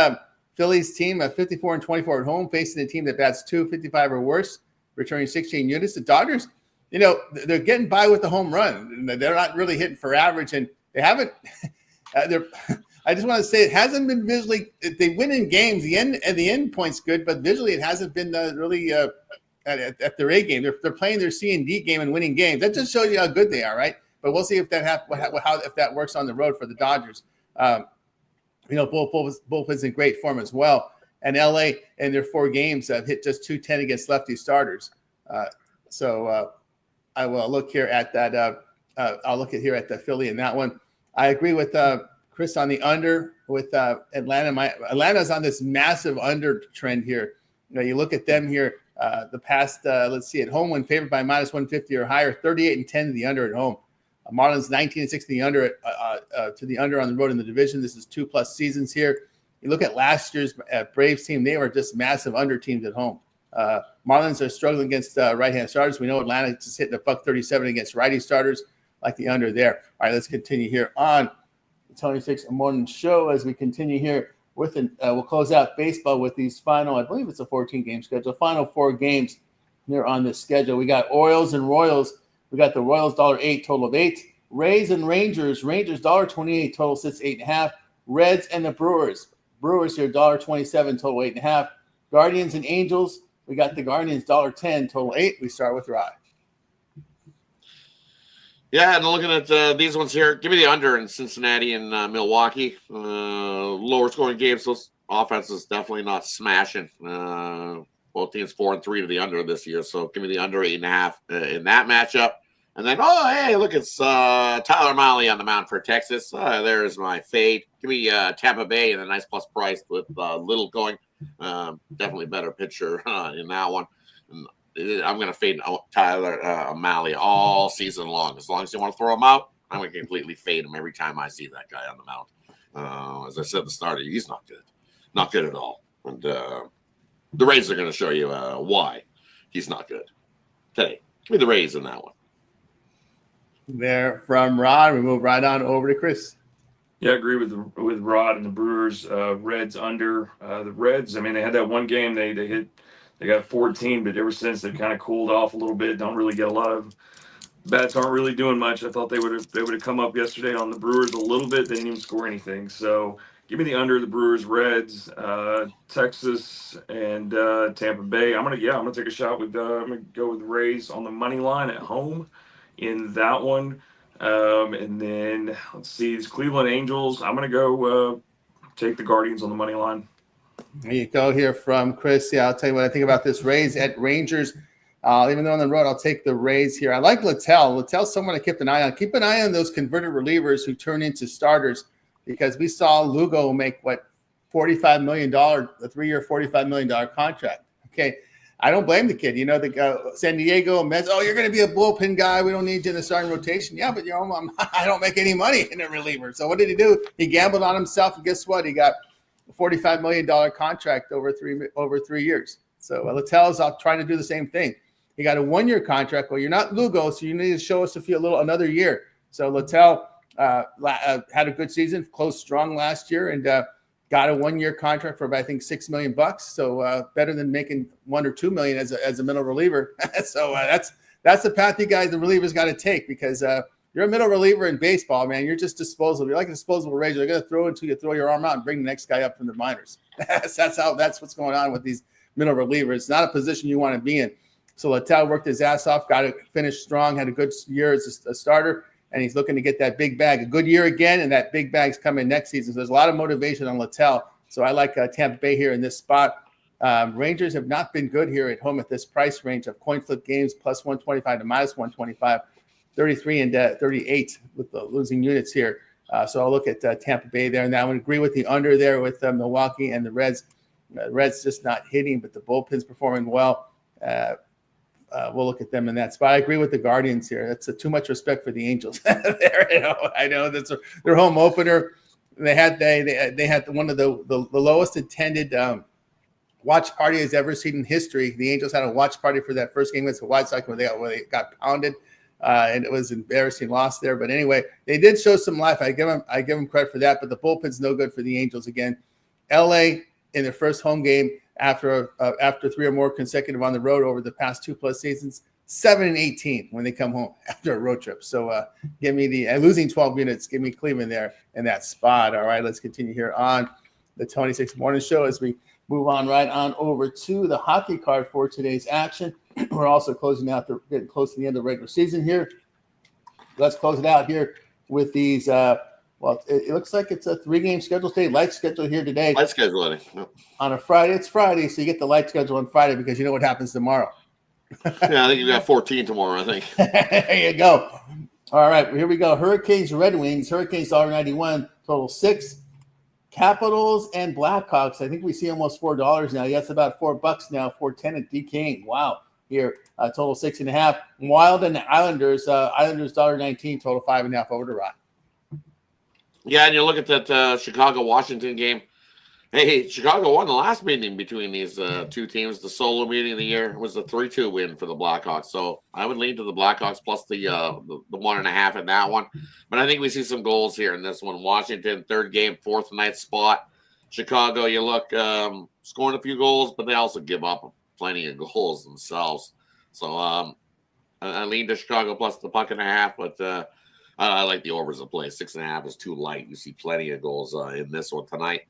[SPEAKER 1] Phillies team, 54-24 at home, facing a team that bats 255 or worse, returning 16 units. The Dodgers, they're getting by with the home run. They're not really hitting for average, and they haven't. I just want to say it hasn't been visually. They win in games. The end point's good, but visually it hasn't been really at their A game. They're playing their C and D game and winning games. That just shows you how good they are, right? But we'll see if if that works on the road for the Dodgers. Bullpen's in great form as well. And LA in their 4 games have hit just 210 against lefty starters. So I will look here at that. I'll look at here at the Philly in that one. I agree with Chris on the under with Atlanta. Atlanta's on this massive under trend here. You look at them here. The past, let's see, at home when favored by minus 150 or higher, 38-10 to the under at home. Marlins 19-6 to the under on the road in the division. This is 2+ seasons here. You look at last year's Braves team; they were just massive under teams at home. Marlins are struggling against right-hand starters. We know Atlanta just hitting $137 against righty starters, like the under there. All right, let's continue here on the Tony Six Morning Show as we continue here with we'll close out baseball with these final. I believe it's a 14-game schedule. Final 4 games here on this schedule. We got Orioles and Royals. We got the Royals $1.08, total of 8. Rays and Rangers. Rangers $1.28, total sits 8.5. Reds and the Brewers. Brewers here $1.27, total 8.5. Guardians and Angels. We got the Guardians $1.10, total 8. We start with Rye.
[SPEAKER 2] Yeah, and looking at these ones here, give me the under in Cincinnati and Milwaukee. Lower scoring games, those offenses definitely not smashing. Both teams 4-3 to the under this year, so give me the under 8.5 in that matchup. And then, oh, hey, look, it's Tyler Mahle on the mound for Texas. There's my fade. Give me Tampa Bay and a nice plus price with Little going. Definitely better pitcher in that one. And I'm going to fade Tyler Mahle all season long. As long as you want to throw him out, I'm going to completely fade him every time I see that guy on the mound. As I said at the start, he's not good. Not good at all. And the Rays are going to show you why he's not good today. Give me the Rays in that one.
[SPEAKER 1] There from Rod, we move right on over to Chris.
[SPEAKER 3] Yeah, I agree with Rod and the Brewers. Reds under. The Reds, I mean, they had that one game they got 14, but ever since they've kind of cooled off a little bit. Don't really get a lot of bats. Aren't really doing much. I thought they would have come up yesterday on the Brewers a little bit. They didn't even score anything. So give me the under. The Brewers, Reds, Texas, and Tampa Bay. I'm gonna take a shot with. I'm gonna go with the Rays on the money line at home in that one. And then let's see, it's Cleveland Angels. I'm going to go take the Guardians on the money line.
[SPEAKER 1] There you go here from Chris. Yeah, I'll tell you what I think about this Rays at Rangers. Even though on the road, I'll take the Rays here. I like Littell. Littell's someone to keep an eye on. Keep an eye on those converted relievers who turn into starters, because we saw Lugo make, $45 million, a 3-year, $45 million contract. Okay. I don't blame the kid. The San Diego Mets, you're going to be a bullpen guy. We don't need you in the starting rotation. Yeah, but I don't make any money in a reliever. So what did he do? He gambled on himself, and guess what? He got a $45 million contract over 3 years. So Littell's out trying to do the same thing. He got a 1-year contract. Well, you're not Lugo, so you need to show us another year. So Littell had a good season, closed strong last year, and got a 1-year contract for, I think, $6 million. So better than making $1 or $2 million as a middle reliever. So that's the path the relievers got to take, because you're a middle reliever in baseball, man. You're just disposable. You're like a disposable razor. They're going to throw until you throw your arm out and bring the next guy up from the minors. That's what's going on with these middle relievers. It's not a position you want to be in. So Littell worked his ass off, got to finish strong, had a good year as a starter. And he's looking to get that big bag. A good year again, and that big bag's coming next season. So there's a lot of motivation on Littell. So I like Tampa Bay here in this spot. Rangers have not been good here at home at this price range of coin flip games, plus 125 to minus 125, 33 and 38 with the losing units here. So I'll look at Tampa Bay there. And I would agree with the under there with Milwaukee and the Reds. The Reds just not hitting, but the bullpen's performing well. We'll look at them in that spot. I agree with the Guardians here. That's too much respect for the Angels. I know that's their home opener. They had one of the lowest attended watch party has ever seen in history. The Angels had a watch party for that first game against the White Sox where they got pounded, and it was an embarrassing loss there. But anyway, they did show some life. I give them credit for that. But the bullpen's no good for the Angels again. LA in their first home game after 3 or more consecutive on the road over the past 2+ seasons, 7-18 when they come home after a road trip. So give me losing 12 units. Give me Cleveland there in that spot. All right, let's continue here on the 26th Morning Show as we move on right on over to the hockey card for today's action. We're also getting close to the end of the regular season here. Let's close it out here with these. It looks like it's a 3-game schedule today. Light schedule here today.
[SPEAKER 2] Light schedule. Yep.
[SPEAKER 1] On a Friday. It's Friday, so you get the light schedule on Friday because you know what happens tomorrow.
[SPEAKER 2] Yeah, I think you got 14 tomorrow, I think.
[SPEAKER 1] There you go. All right, here we go. Hurricanes, Red Wings. Hurricanes, $1.91, total 6. Capitals and Blackhawks. I think we see almost $4 now. Yeah, it's about $4 now, $4.10 at DKing. Wow. Here, total 6.5. Wild and Islanders. Islanders, $1.19, total 5.5 over to Rod.
[SPEAKER 2] Yeah, and you look at that Chicago-Washington game. Hey, Chicago won the last meeting between these two teams. The solo meeting of the year was a 3-2 win for the Blackhawks. So I would lean to the Blackhawks plus the 1.5 in that one. But I think we see some goals here in this one. Washington, 3rd game, 4th night spot. Chicago, you look scoring a few goals, but they also give up plenty of goals themselves. So I lean to Chicago plus the 1.5, but I like the overs of play. 6.5 is too light. You see plenty of goals in this one tonight.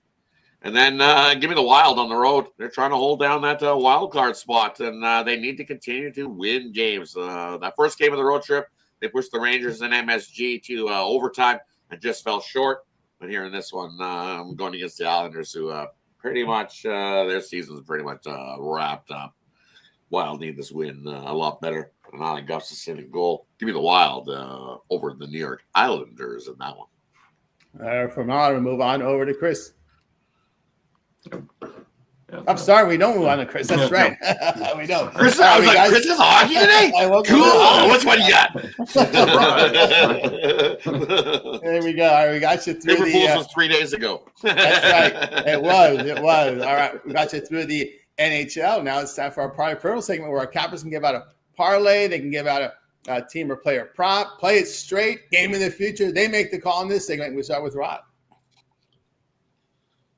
[SPEAKER 2] And then give me the Wild on the road. They're trying to hold down that wild card spot, and they need to continue to win games. That first game of the road trip, they pushed the Rangers and MSG to overtime and just fell short. But here in this one, I'm going against the Islanders, who pretty much their season is pretty much wrapped up. Wild need this win a lot better. Ronald Gustafson in goal. Give me the Wild over the New York Islanders in that one.
[SPEAKER 1] From now, we move on over to Chris.
[SPEAKER 3] Yeah,
[SPEAKER 1] I'm sorry, we don't move on to Chris. That's right. We don't.
[SPEAKER 2] Chris, I was like, Chris is hockey today? Cool. Which one you got?
[SPEAKER 1] There we go. All right, we got you through
[SPEAKER 2] Liverpool's was 3 days ago.
[SPEAKER 1] That's right. It was. All right, we got you through the NHL. Now it's time for our Parlay Pearl segment where our cappers can give out a parlay. They can give out a team or player prop, play it straight, game in the future. They make the call in this segment. We start with Rod.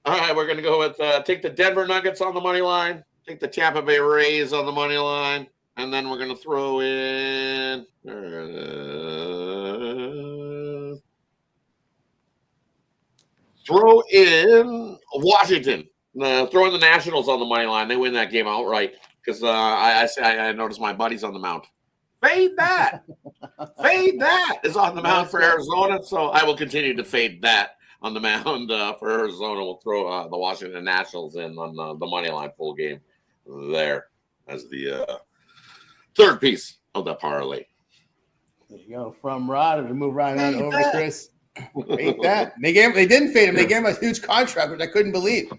[SPEAKER 2] All right, we're going to go with take the Denver Nuggets on the money line, take the Tampa Bay Rays on the money line, and then we're going to throw in Washington. Throw in the Nationals on the money line. They win that game outright because I noticed my buddies on the mound. Fade that. Fade that is on the mound for Arizona, so I will continue to fade that on the mound for Arizona. We'll throw the Washington Nationals in on the money line full game there as the third piece of the parlay.
[SPEAKER 1] There you go. From Rod, we move right on over to Chris. Fade that. They didn't fade him. They gave him a huge contract, which I couldn't believe.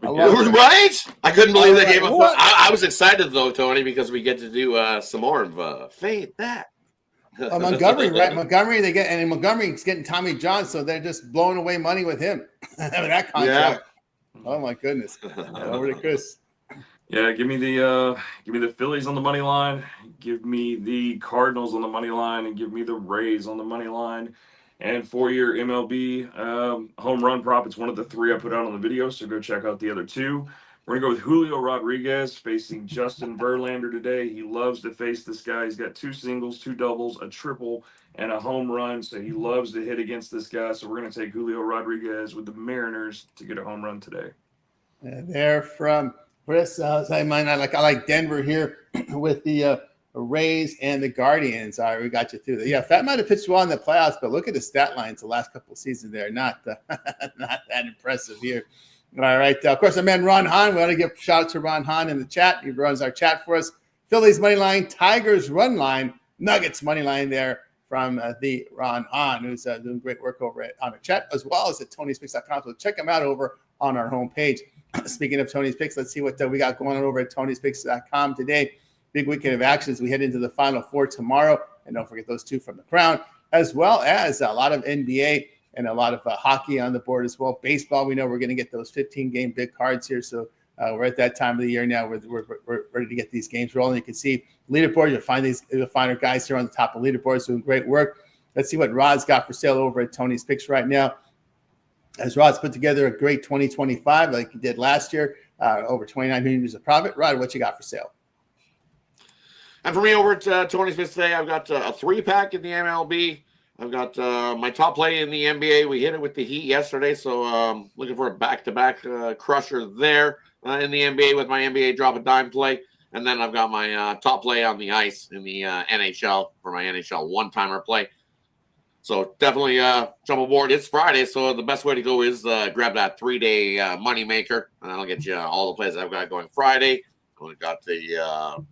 [SPEAKER 2] Right? I couldn't believe they gave him. I was excited though, Tony, because we get to do some more of fade that.
[SPEAKER 1] Montgomery, right? Montgomery's getting Tommy John, so they're just blowing away money with him. That contract. Yeah. Oh my goodness. Over to Chris.
[SPEAKER 3] Yeah, give me the Phillies on the money line, give me the Cardinals on the money line, and give me the Rays on the money line. And for your MLB home run prop, it's one of the three I put out on the video, so go check out the other two. We're going to go with Julio Rodriguez facing Justin Verlander today. He loves to face this guy. He's got 2 singles, 2 doubles, a triple, and a home run, so he loves to hit against this guy. So we're going to take Julio Rodriguez with the Mariners to get a home run today.
[SPEAKER 1] They're from Chris. I like Denver here with the Rays and the Guardians. All right, we got you through that. Yeah, Fat might have pitched well in the playoffs, but look at the stat lines the last couple of seasons there. Not that impressive here. All right. Of course, our man Ron Hahn. We want to give a shout out to Ron Hahn in the chat. He runs our chat for us. Phillies money line, Tigers run line, Nuggets money line there from the Ron Hahn, who's doing great work over on our chat, as well as at Tony'sPicks.com. So check him out over on our homepage. Speaking of Tony's Picks, let's see what we got going on over at Tony'sPicks.com today. Big weekend of action as we head into the Final Four tomorrow. And don't forget those 2 from the Crown, as well as a lot of NBA and a lot of hockey on the board as well. Baseball, we know we're going to get those 15-game big cards here. So we're at that time of the year now. We're ready to get these games rolling. You can see leaderboard. You'll find our guys here on the top of leaderboards doing great work. Let's see what Rod's got for sale over at Tony's Picks right now. As Rod's put together a great 2025 like he did last year, over 29 million of profit. Rod, what you got for sale?
[SPEAKER 2] And for me over at Tony's Picks today, I've got a 3-pack in the MLB. I've got my top play in the NBA. We hit it with the Heat yesterday, so looking for a back-to-back crusher there in the NBA with my NBA drop a dime play. And then I've got my top play on the ice in the NHL for my NHL one-timer play. So definitely jump aboard. It's Friday, so the best way to go is grab that 3-day moneymaker, and that'll get you all the plays I've got going Friday. We've got the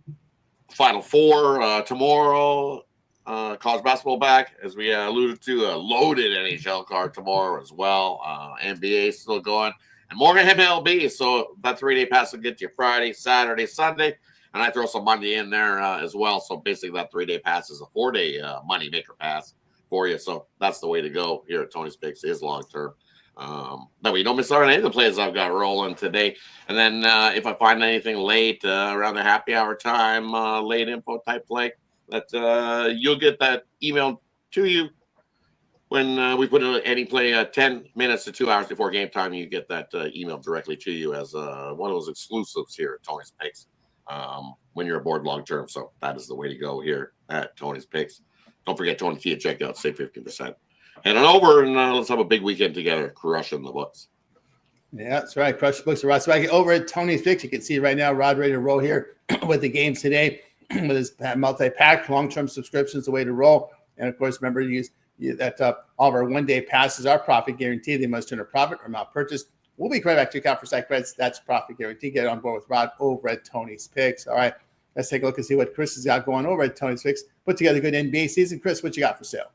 [SPEAKER 2] Final Four tomorrow. College basketball back, as we alluded to, a loaded NHL card tomorrow as well. NBA still going, and more MLB. So that 3-day pass will get you Friday, Saturday, Sunday, and I throw some Monday in there as well. So basically, that 3-day pass is a 4-day money maker pass for you. So that's the way to go here at Tony's Picks is long term. That way you don't miss out on any of the plays I've got rolling today. And then if I find anything late around the happy hour time, late info type play, that you'll get that email to you when we put any play 10 minutes to 2 hours before game time. You get that email directly to you as one of those exclusives here at Tony's Picks when you're aboard long term. So that is the way to go here at Tony's Picks. Don't forget Tony T at checkout, save 15%. Head on over and let's have a big weekend together, crushing the books.
[SPEAKER 1] Yeah, that's right. Crush the books. Rod Swaggy over at Tony's Picks. You can see right now Rod ready to roll here with the games today. With his multi-pack, long-term subscriptions, the way to roll. And, of course, remember to use that all of our one-day passes are profit guaranteed. They must turn a profit or amount purchased. We'll be right back to account for site credits. That's profit guarantee. Get on board with Rod over at Tony's Picks. All right. let's take a look and see what Chris has got going over at Tony's Picks. Put together a good NBA season. Chris, what you got for sale?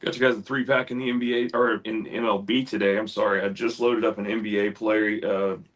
[SPEAKER 3] Got you guys a 3-pack in the NBA or in MLB today. I'm sorry. I just loaded up an NBA play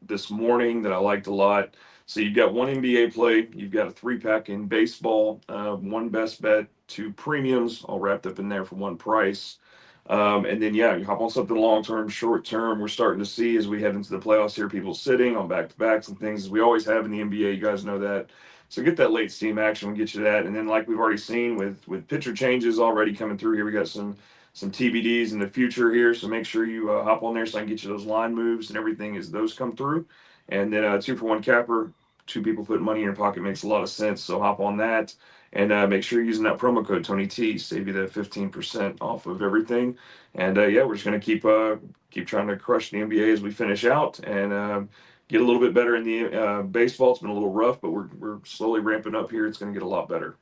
[SPEAKER 3] this morning that I liked a lot. So you've got one NBA play, you've got a 3-pack in baseball, one best bet, 2 premiums, all wrapped up in there for one price. And then, you hop on something long-term, short-term. We're starting to see as we head into the playoffs here, people sitting on back-to-backs and things as we always have in the NBA. You guys know that. So get that late steam action. We'll get you that. And then like we've already seen with pitcher changes already coming through here, we got some TBDs in the future here. So make sure you hop on there so I can get you those line moves and everything as those come through. And then 2-for-1 capper, 2 people putting money in your pocket makes a lot of sense. So hop on that. And make sure you're using that promo code Tony T, save you that 15% off of everything. And we're just going to keep trying to crush the NBA as we finish out and get a little bit better in the baseball. It's been a little rough, but we're slowly ramping up here. It's going to get a lot better.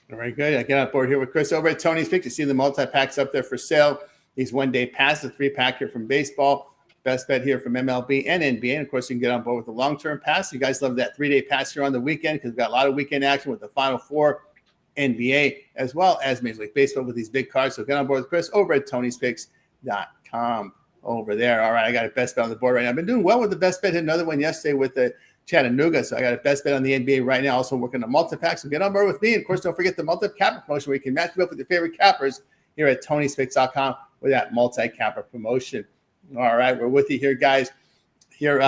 [SPEAKER 1] Very good. I get on board here with Chris over at Tony's Picks. You see the multi-packs up there for sale. These one-day passes, 3-pack here from baseball. Best bet here from MLB and NBA. And, of course, you can get on board with the long-term pass. You guys love that 3-day pass here on the weekend because we've got a lot of weekend action with the Final Four, NBA, as well as Major League Baseball with these big cards. So get on board with Chris over at Tony'sPicks.com over there. All right, I got a best bet on the board right now. I've been doing well with the best bet. Hit another one yesterday with the Chattanooga. So I got a best bet on the NBA right now. Also working on multi-packs. So get on board with me. And, of course, don't forget the multi-capper promotion where you can match me up with your favorite cappers here at Tony'sPicks.com with that multi-capper promotion. All right, we're with you here, guys. Here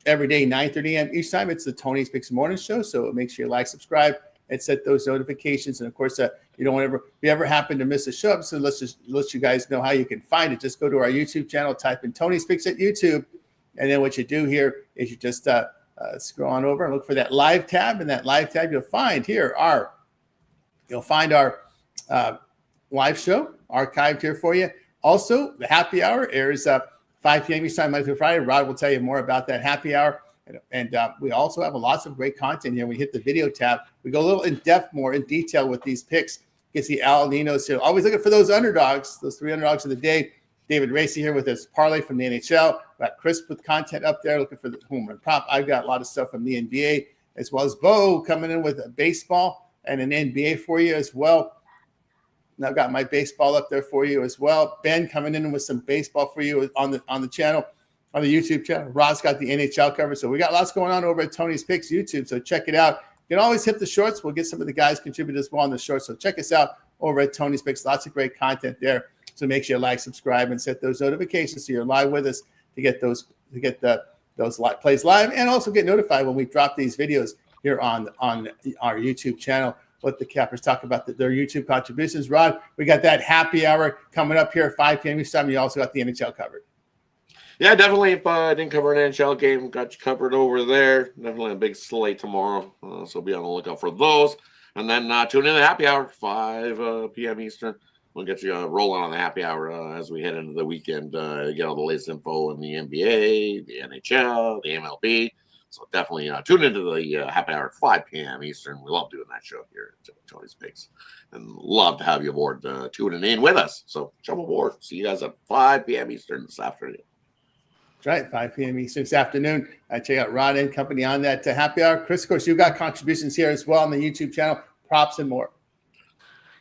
[SPEAKER 1] every day, 9:30 a.m. each time. It's the Tony's Picks Morning Show. So make sure you like, subscribe, and set those notifications. And of course, you don't ever, if you ever happen to miss a show, so let's just let you guys know how you can find it. Just go to our YouTube channel, type in Tony's Picks at YouTube, and then what you do here is you just scroll on over and look for that live tab. And that live tab, you'll find our live show archived here for you. Also, the happy hour airs 5 p.m. each time, Monday through Friday. Rod will tell you more about that happy hour. And we also have lots of great content here. We hit the video tab. We go a little in depth, more in detail with these picks. You can see Al Nino's here. Always looking for those underdogs, those 3 underdogs of the day. David Racy here with his parlay from the NHL. Got Chris with content up there looking for the home run prop. I've got a lot of stuff from the NBA, as well as Bo coming in with a baseball and an NBA for you as well. And I've got my baseball up there for you as well. Ben coming in with some baseball for you on the channel, on the YouTube channel. Rod's got the NHL cover. So we got lots going on over at Tony's Picks YouTube. So check it out. You can always hit the shorts. We'll get some of the guys contribute as well on the shorts. So check us out over at Tony's Picks. Lots of great content there. So make sure you like, subscribe, and set those notifications so you're live with us to get those plays live, and also get notified when we drop these videos here on our YouTube channel. What the cappers talk about their YouTube contributions. Rod, we got that happy hour coming up here at 5 p.m. each time. You also got the NHL covered.
[SPEAKER 2] Yeah, definitely. If I didn't cover an NHL game, got you covered over there. Definitely a big slate tomorrow. So be on the lookout for those. And then tune in to the happy hour, 5 p.m. Eastern. We'll get you rolling on the happy hour as we head into the weekend. Get all the latest info in the NBA, the NHL, the MLB. So definitely tune into the happy hour at 5 p.m. Eastern. We love doing that show here at Tony's Picks. And love to have you aboard tuning in with us. So jump aboard. See you guys at 5 p.m. Eastern this afternoon.
[SPEAKER 1] That's right, 5 p.m. Eastern this afternoon. Check out Rod and company on that happy hour. Chris, of course, you've got contributions here as well on the YouTube channel, props and more.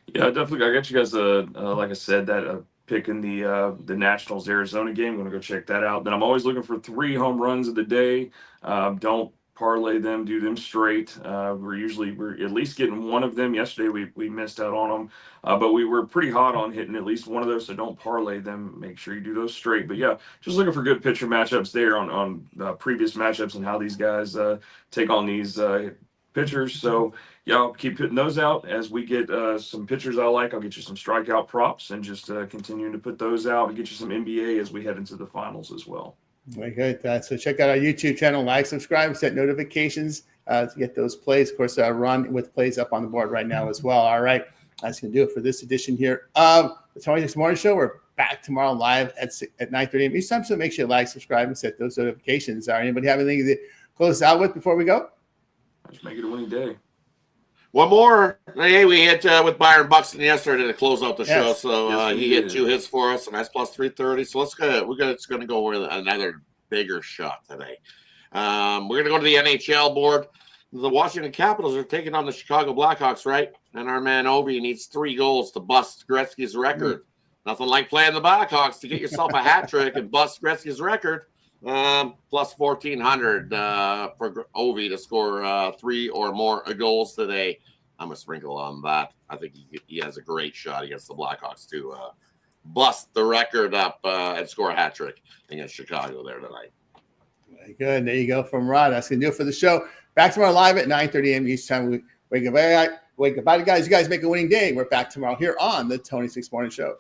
[SPEAKER 3] Yeah, definitely. I got you guys, like I said, that pick in the Nationals Arizona game. I'm going to go check that out. Then I'm always looking for 3 home runs of the day. Don't parlay them, do them straight. We're at least getting one of them. Yesterday we missed out on them, but we were pretty hot on hitting at least one of those. So don't parlay them. Make sure you do those straight. But yeah, just looking for good pitcher matchups there on previous matchups and how these guys take on these pitchers. So yeah, I'll keep putting those out as we get some pitchers I like. I'll get you some strikeout props and just continuing to put those out and get you some NBA as we head into the finals as well. Very
[SPEAKER 1] good. So check out our YouTube channel, like, subscribe, set notifications to get those plays. Of course, run with plays up on the board right now as well. All right, that's going to do it for this edition here of the Tony's Morning Show. We're back tomorrow live at 9:30 a.m. each time. So make sure you like, subscribe, and set those notifications. Anybody have anything to close out with before we go?
[SPEAKER 3] Just make it a winning day.
[SPEAKER 2] One more. Hey, we hit with Byron Buxton yesterday to close out the show. So he hit 2 hits for us, and that's plus 330. So it's going to go with another bigger shot today. We're going to go to the NHL board. the Washington Capitals are taking on the Chicago Blackhawks, right? And our man Ovi needs 3 goals to bust Gretzky's record. Nothing like playing the Blackhawks to get yourself a hat trick and bust Gretzky's record. Plus 1,400 for Ovi to score 3 or more goals today. I'm a sprinkle on that. I think he has a great shot against the Blackhawks to bust the record up and score a hat trick against Chicago there tonight.
[SPEAKER 1] Very good. There you go from Rod. That's going to do it for the show. Back tomorrow live at 9:30 a.m. each time. Wake up, guys. You guys make a winning day. We're back tomorrow here on the Tony Six Morning Show.